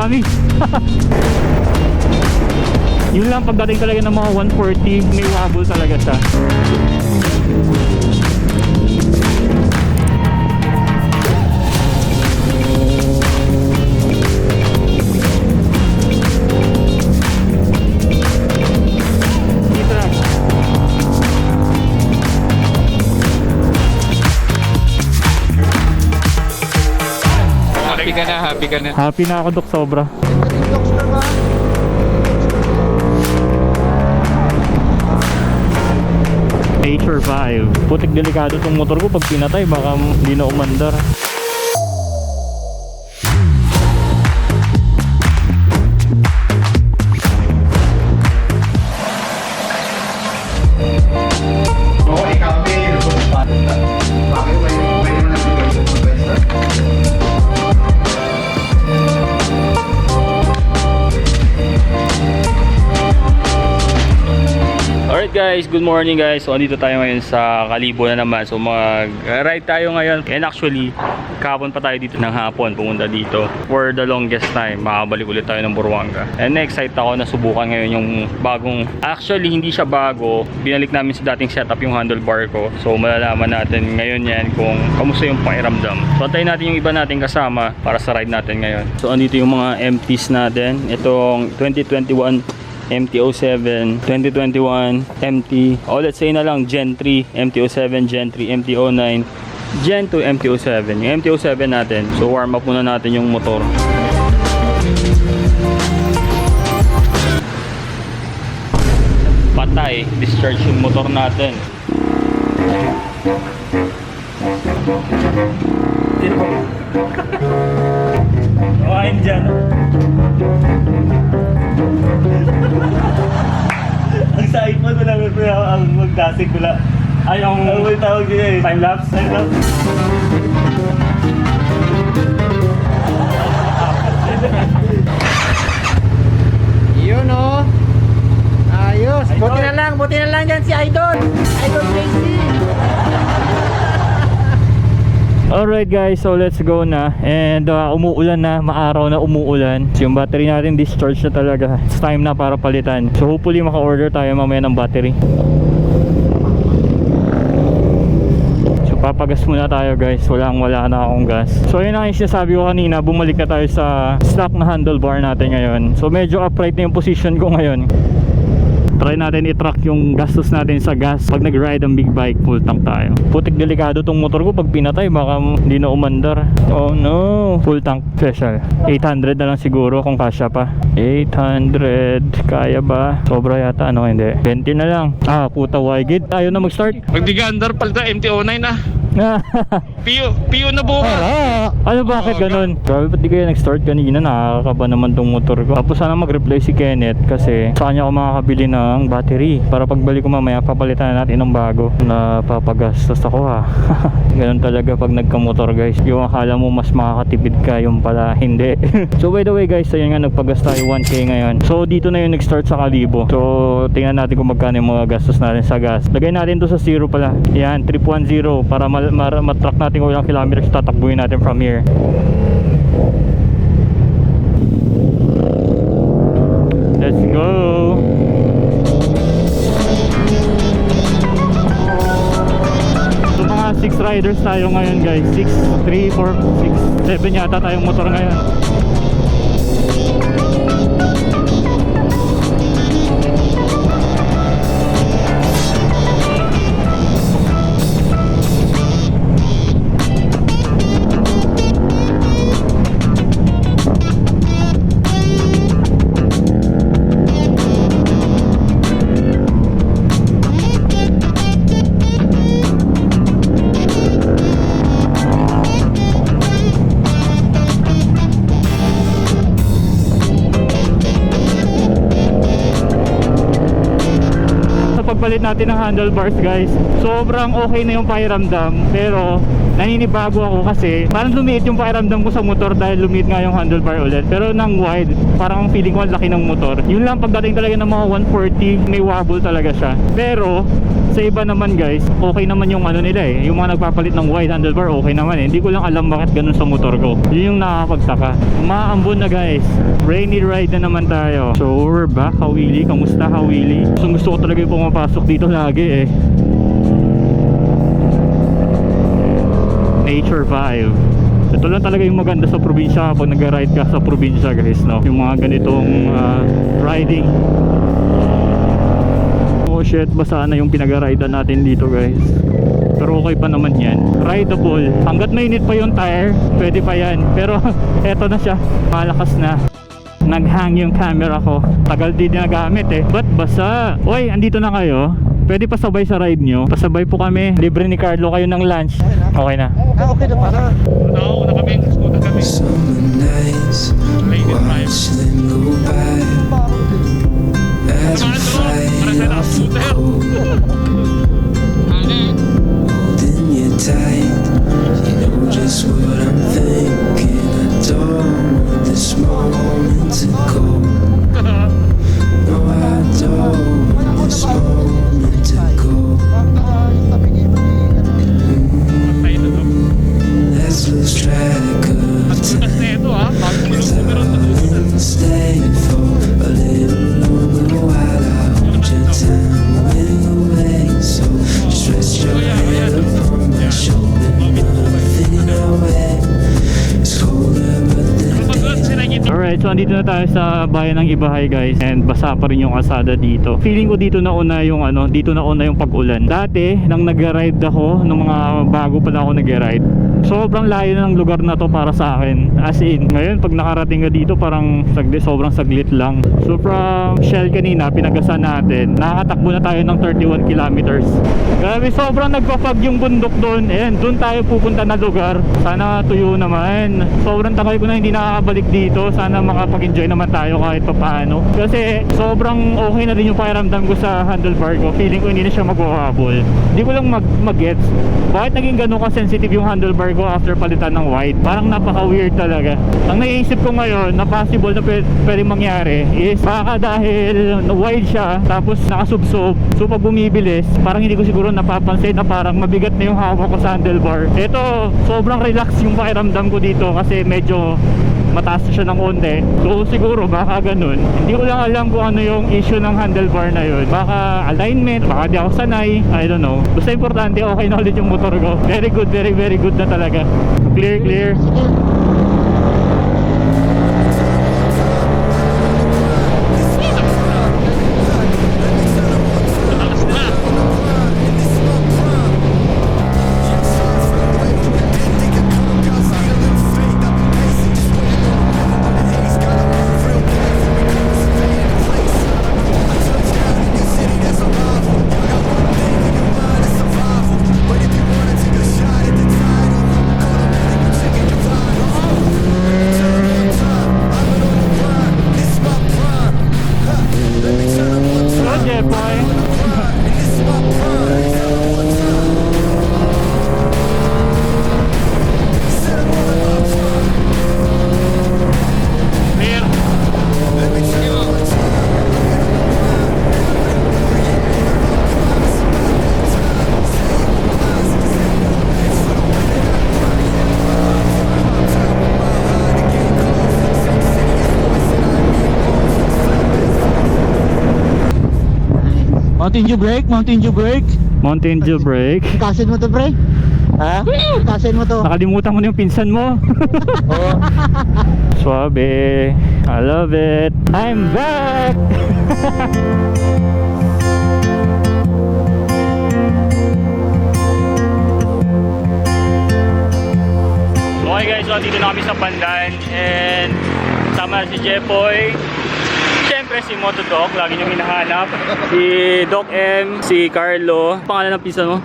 dami. Yun lang, pagdating talaga ng mga 140, may wobble talaga siya. Happy ka na, happy ka na. Happy na ako, Dok, sobra. Nature 5. Putik delikado tong motor ko, pag pinatay baka hindi na umandar. Alright guys, good morning guys. So andito tayo ngayon sa Kalibo na naman. So mag-ride tayo ngayon. And actually, kahapon pa tayo dito ng hapon pumunta dito. For the longest time, makabalik ulit tayo ng Buruanga. And na-excite ako na subukan ngayon yung bagong, actually hindi siya bago. Binalik namin sa dating setup yung handlebar ko. So malalaman natin ngayon yan kung kamusta yung pakiramdam. So antayin natin yung iba nating kasama para sa ride natin ngayon. So andito yung mga MTs natin. Itong 2021 MT-07, 2021 MT, o let's say na lang Gen 3, MT-07, Gen 3, MT-09, Gen 2, MT-07. Yung MT-07 natin, so warm up muna natin yung motor. Patay, discharge yung motor natin. Kumain dyan. Ang sa iPhone ko lang ang mag-dasig ko lang. Ay, ang tawag nila eh. Time-lapse? Time-lapse? Yun o. Ayos. Buti na lang dyan si Idol. Idol Crazy. Alright guys, so let's go na. And umuulan na, maaraw na umuulan. So yung battery natin discharge na talaga. It's time na para palitan. So hopefully maka-order tayo mamaya ng battery. So papagas muna tayo guys. Wala na akong gas. So yun ang sinasabi ko kanina, bumalik na tayo sa stock na handlebar natin ngayon. So medyo upright na yung position ko ngayon. Try natin i-track yung gastos natin sa gas pag nag-ride ang big bike. Full tank tayo. Putik delikado tong motor ko, pag pinatay baka hindi na umandar. Oh no, full tank special. 800 na lang siguro kung kasya pa. 800, kaya ba? Sobra yata, ano hindi. 20 na lang. Ah puta, wigit, ayaw na mag-start. Magdigandar pala MT-09 na. Piyo na bukas. Ano bakit ganun? Grabe, ba't di kayo nag-start kanina? Nakakaba naman tong motor ko. Tapos sana mag-reply si Kenneth kasi saan niya ako makakabili ng battery para pagbalik ko mamaya papalitan natin ng bago. Napapagastos ako ha. Ganun talaga pag nagka-motor guys. Yung akala mo mas makakatipid ka, yung pala hindi. So by the way guys, ayun nga, nagpagas tayo 1K ngayon. So dito na yung nag-start sa Kalibo. So tingnan natin kung magkano yung mga gastos natin sa gas. Lagay natin to sa 0 pala. Yan, 310 para matrack natin kung ilang kilometers tatakbuhin natin from here. Let's go. So mga 6 riders tayo ngayon guys. 6, 3, 4, 6, 7 yata tayong motor ngayon. Pagpalit natin ng handlebars guys, sobrang okay na yung pakiramdam. Pero naninibago ako kasi parang lumiit yung pakiramdam ko sa motor dahil lumiit nga yung handlebar ulit. Pero nang wide, parang feeling ko ang laki ng motor. Yun lang, pagdating talaga ng mga 140, may wobble talaga siya. Pero Sa iba naman guys, okay naman yung ano nila eh. Yung mga nagpapalit ng wide handlebar, okay naman eh. Hindi ko lang alam bakit ganun sa motor ko. Yun yung nakakapagtaka. Umaambon na guys. Rainy ride na naman tayo. So we're back, Hawili. Kamusta Hawili? Gusto ko talaga yung pumapasok dito lagi eh. Nature vibe. Ito lang talaga yung maganda sa probinsya pag nag-ride ka sa probinsya guys, no? Yung mga ganitong riding. Oh shit, basa na yung pinag-ridean natin dito guys. Pero okay pa naman yan. Rideable. Hanggat mainit pa yung tire, pwede pa yan. Pero eto na siya. Malakas na. Nag-hang yung camera ko. Tagal din nagamit eh. Ba't basa? Oy, andito na kayo. Pwede pasabay sa ride nyo. Pasabay po kami. Libre ni Carlo kayo ng lunch. Okay na. Okay na pala. Una kami, scooter kami. Summer nights, watch them go by as we fight off the cold. Holding you tight, you know just what I'm thinking. I don't want this moment to go. No, I don't want this moment to go. Let's lose track of Tutas na ito ha. Stay for a little longer while I hold your time away. So just rest your head upon my shoulder. Nothing away. It's colder but the Alright, so andito na tayo sa bayan ng Ibahay guys. And basa pa rin yung kalsada dito. Feeling ko dito na una yung dito na una yung pag-ulan. Dati, nang nag-ride ako, nung mga bago pala ako nag-ride, sobrang layo ng lugar na to para sa akin. As in, ngayon pag nakarating ka dito parang sobrang saglit lang. So from Shell kanina, pinagasan natin, nakakatakbo na tayo ng 31 kilometers. Grabe, sobrang nagpapag yung bundok doon. And doon tayo pupunta na lugar. Sana tuyo naman. Sobrang takay ko na hindi nakakabalik dito. Sana makapag-enjoy naman tayo kahit pa paano. Kasi sobrang okay na din yung pakiramdam ko sa handlebar ko. Feeling ko hindi na siya magwahabol. Hindi ko lang mag-gets bakit naging ganun ka-sensitive yung handlebar ko after palitan ng wide. Parang napaka-weird talaga. Ang naiisip ko ngayon na possible na pwedeng mangyari is baka dahil wide siya tapos nakasubsob. So pag bumibilis, parang hindi ko siguro napapansin na parang mabigat na yung hawak ko sa handlebar. Ito, sobrang relax yung pakiramdam ko dito kasi medyo mataas na siya ng konti. So siguro baka ganun. Hindi ko lang alam kung ano yung issue ng handlebar na yun. Baka alignment, baka di ako sanay, I don't know. Basta importante okay na ulit yung motor ko. Very good, very very good na talaga. Clear, clear. Mountain Dew break, Mountain Dew break. Mountain Dew break. Kasin mo to, pre? Ha? Kasin mo to. Nakalimutan mo na yung pinsan mo. Suabe. I love it. I'm back. Okay guys, so dito na kami sa Pandan and sama si Jepoy. Siyempre si Motodoc, lagi niyong hinahanap. Si Doc M, si Carlo. Pangalan ng pinsan mo?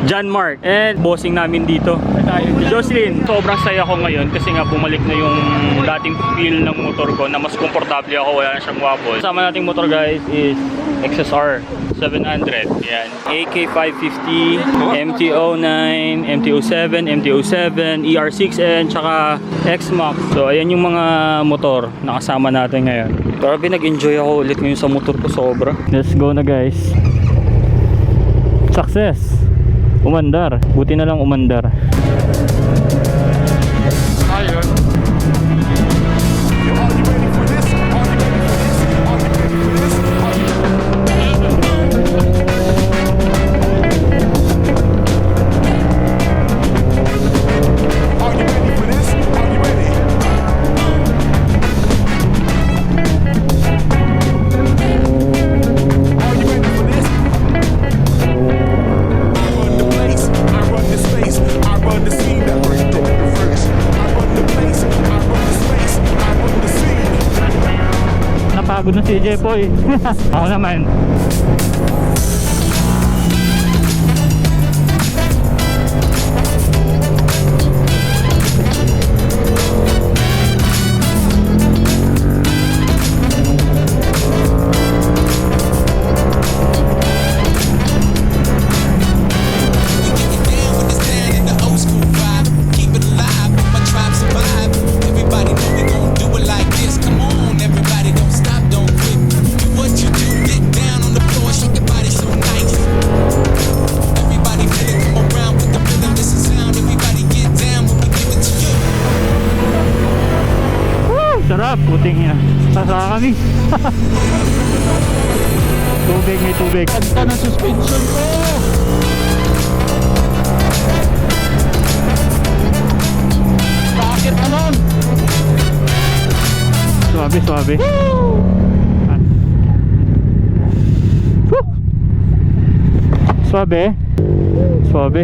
John Mark. And bossing namin dito. Si Jocelyn. Sobrang saya ko ngayon kasi nga bumalik na yung dating feel ng motor ko na mas komportable ako, wala na siyang wobble. Kasama nating motor guys is XSR 700. Yan. AK550, MT-09, MT-07, MT-07, ER6N, tsaka X-Max. So ayan yung mga motor na kasama natin ngayon. Grabe, nag-enjoy ako ulit ngayon sa motor ko sobra. Let's go na guys. Success. Umandar. Buti na lang umandar. Ayun. Napagod na si Jepoy. Ako naman. Sarap, puting ina. Sasaka kami. Tubig, may tubig. Ganda ng suspension ko. Bakit naman? Suabe, suabe. Suabe. Suabe.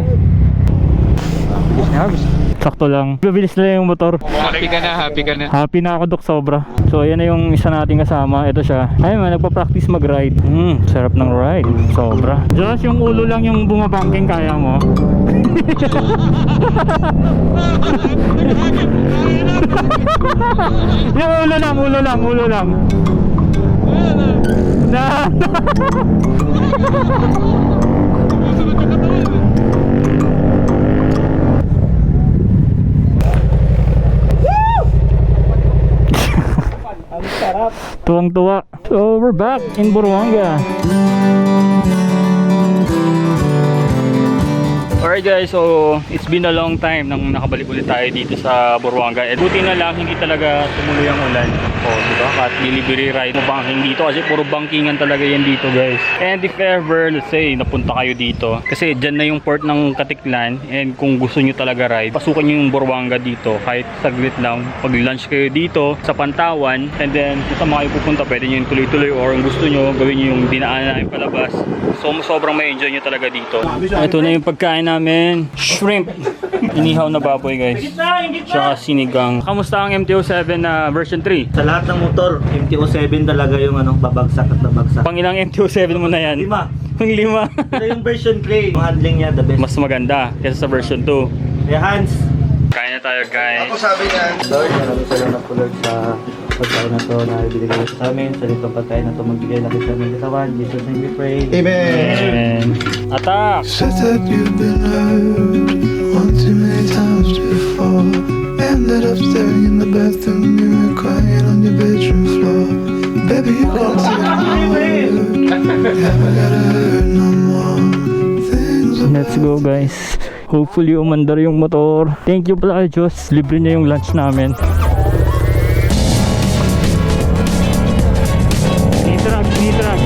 Sakto lang. Bibilis na yung motor. Happy ka na, happy ka na. Happy na ako, Dok, sobra. So ayan na yung isa nating kasama. Ito siya. Ayun man, nagpa-practice mag-ride. Sarap ng ride. Sobra. Just yung ulo lang yung bumabangking, kaya mo. Yung ulo lang, ulo lang, ulo lang. Na. Tuwang-tuwa. So we're back in Buruanga. Alright guys, so it's been a long time nang nakabalik ulit tayo dito sa Buruanga. Eh, buti na lang hindi talaga tumuloy ang ulan. Oh, diba? At delivery ride mo banking dito kasi puro bankingan talaga yan dito guys. And if ever, let's say, napunta kayo dito kasi dyan na yung port ng Katiklan, and kung gusto nyo talaga ride, pasukan nyo yung Buruanga dito kahit saglit lang. Pag lunch kayo dito sa Pantawan, and then kung saan kayo pupunta, pwede nyo yung tuloy-tuloy, or kung gusto nyo, gawin nyo yung dinaanan namin palabas. So sobrang may enjoy nyo talaga dito. Ito na yung pagkain namin, shrimp. Inihaw na baboy guys. Tsaka sinigang. Kamusta ang MT-07 na version 3? Sa lahat ng motor, MT-07 talaga yung babagsak at babagsak. Pang ilang MT-07 mo na yan? 5. Pang 5. Pero yung version 3, yung handling niya the best. Mas maganda kaysa sa version 2. Kaya Hans, Kain na tayo guys. Lord, maraming salamat po Lord sa pagkain na to na ibigay sa amin. Sa litong pagkain na to magbigay na sa aming katawan. Jesus name we pray. And attack! Said that you've been hurt one too many times before. Ended up staring in the bathroom mirror, crying on your bedroom floor. Baby, you got to never gotta hurt no more. Things are Let's go guys. Hopefully umandar yung motor. Thank you pala kay Diyos. Libre niya yung lunch namin. Nitrag, nitrag.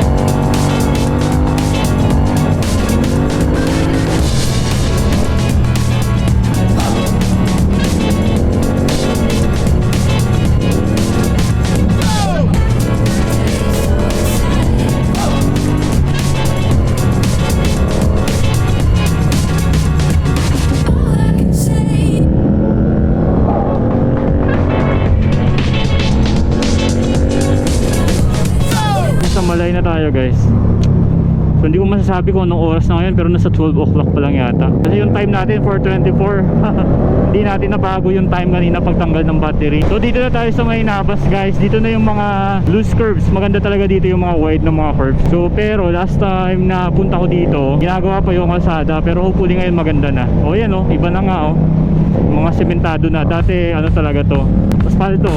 Malay na tayo guys. So hindi ko masasabi kung anong oras na ngayon, pero nasa 12 o'clock pa lang yata. Kasi yung time natin 4:24. Hindi natin nabago yung time kanina pagtanggal ng battery. So dito na tayo sa may Nabas guys. Dito na yung mga loose curves. Maganda talaga dito yung mga wide na mga curves. So pero last time na punta ko dito, ginagawa pa yung kalsada, pero hopefully ngayon maganda na. O yan o, iba na nga o. Mga sementado na. Dati ano talaga to, asfalto.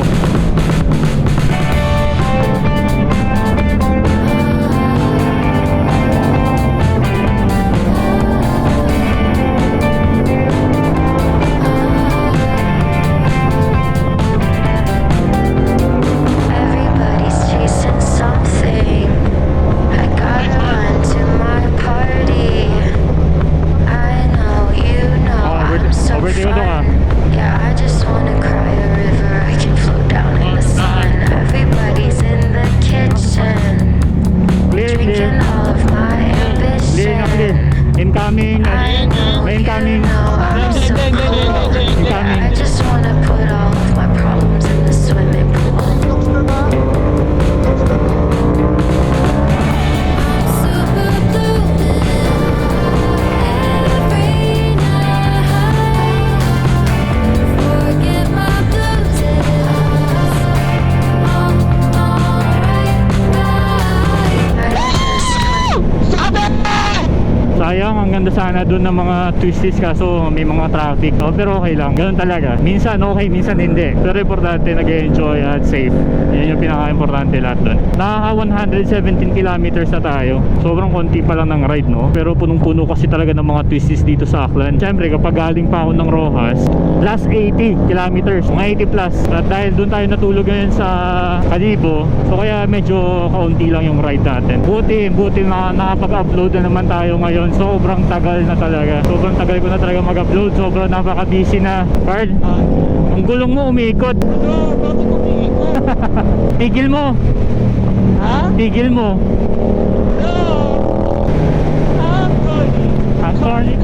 sana doon ng mga twisties kaso may mga traffic. Oh, pero okay lang. Ganun talaga. Minsan okay, minsan hindi. Pero importante nag-enjoy at safe. Yan yung pinaka-importante lahat doon. Nakaka 117 kilometers na tayo. Sobrang konti pa lang ng ride, no? Pero punong-puno kasi talaga ng mga twisties dito sa Aklan. Siyempre, kapag galing pa ako ng Rojas, plus 80 kilometers, mga 80 plus. At dahil doon tayo natulog ngayon sa Kalibo, so kaya medyo kaunti lang yung ride natin. Buti na nakapag-upload na naman tayo ngayon. Sobrang tagal na talaga. Sobrang tagal ko na talaga mag-upload. Sobrang napaka-busy na. Carl, ang gulong mo umiikot. Bakit umiikot? Tigil mo. Ha? Tigil mo. No! I'm sorry.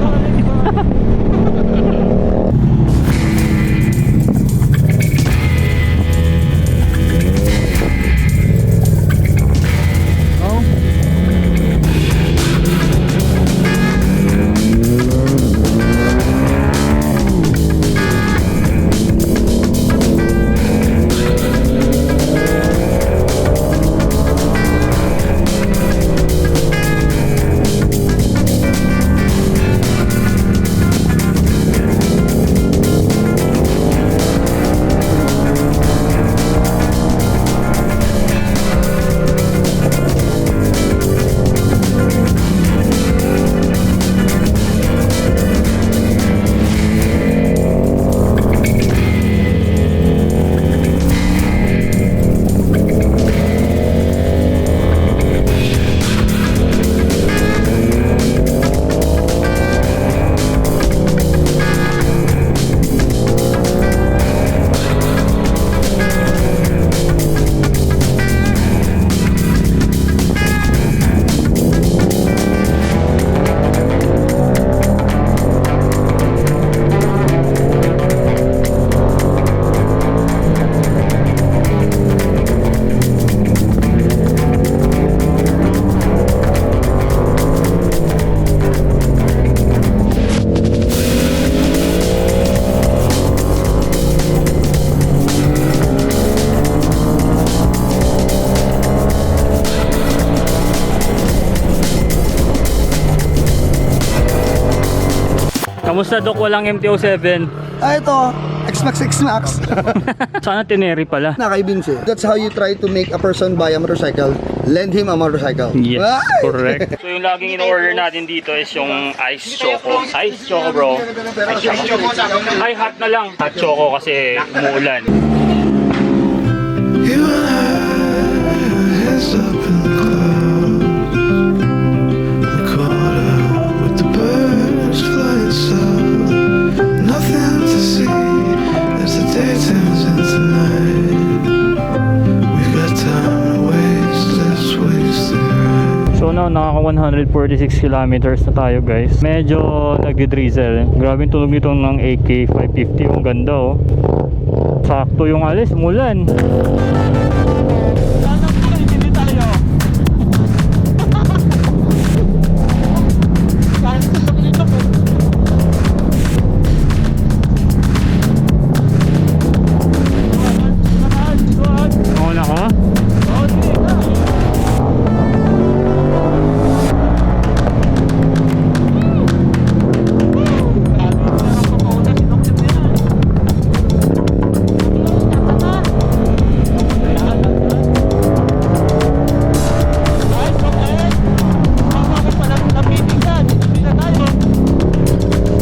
Kamusta, Dok? Walang MT-07? Ito, X-Max, X-Max. Sana Teneri pala. Nakaibin siya. That's how you try to make a person buy a motorcycle. Lend him a motorcycle. Yes, Ay! correct. So yung laging in-order natin dito is yung Ice Choco. Ice Choco, bro. Ice Choco. Ay, hot na lang. Hot Choco kasi umuulan. You and I, heads up in the clouds. We're caught up with the birds flying south. Nothing to see as the day turns into night. We've got time to waste, let's waste it right. So now, nakaka 146 kilometers na tayo, guys. Medyo nagdi-drizzle. Grabe yung tunog nito ng AK 550. Ang ganda, oh. Sakto yung alis, mulan. Hindi tayo. Kahit gusto ko nito po. Mauna ko?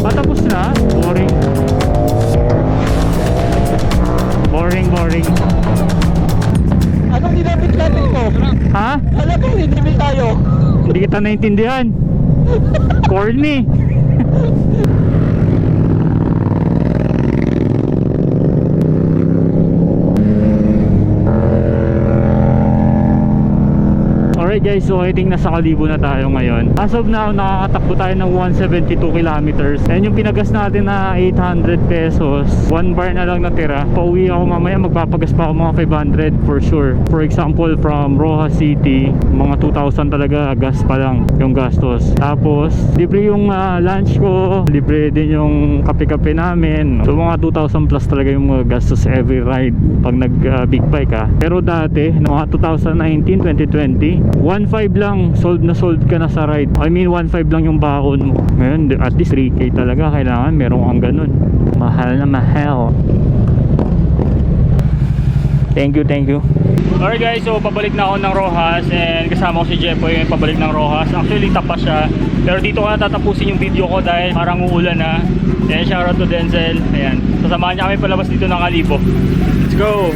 Patapos na? Boring. Boring. Anong dinamit natin ko? Ha? Alam ko, dinamit tayo. Hindi kita naintindihan. Call me. Alright guys, so I think nasa Kalibo na tayo ngayon. As of now, nakakatakbo tayo ng 172 kilometers. And yung pinagas natin na 800 pesos, 1 bar na lang natira. Pauwi ako mamaya, magpapagas pa ako mga 500 for sure. For example, from Rojas City, mga 2,000 talaga gas pa lang yung gastos. Tapos, libre yung lunch ko, libre din yung kape-kape namin. So mga 2,000 plus talaga yung mga gastos every ride pag nag big bike ha. Pero dati, mga 2019, 2020, 1.5 lang, sold ka na sa ride. I mean 1.5 lang yung bakon mo. Ngayon at least 3K talaga kailangan meron kang ganun. Mahal na mahal. Thank you. Alright guys, so pabalik na ako ng Rojas and kasama ko si Jepoy yung pabalik ng Rojas. Actually tapas siya, pero dito ko na tatapusin yung video ko dahil parang uulan na. And shoutout to Denzel. Ayan, sasamahan niya kami palabas dito ng Kalibo. Let's go!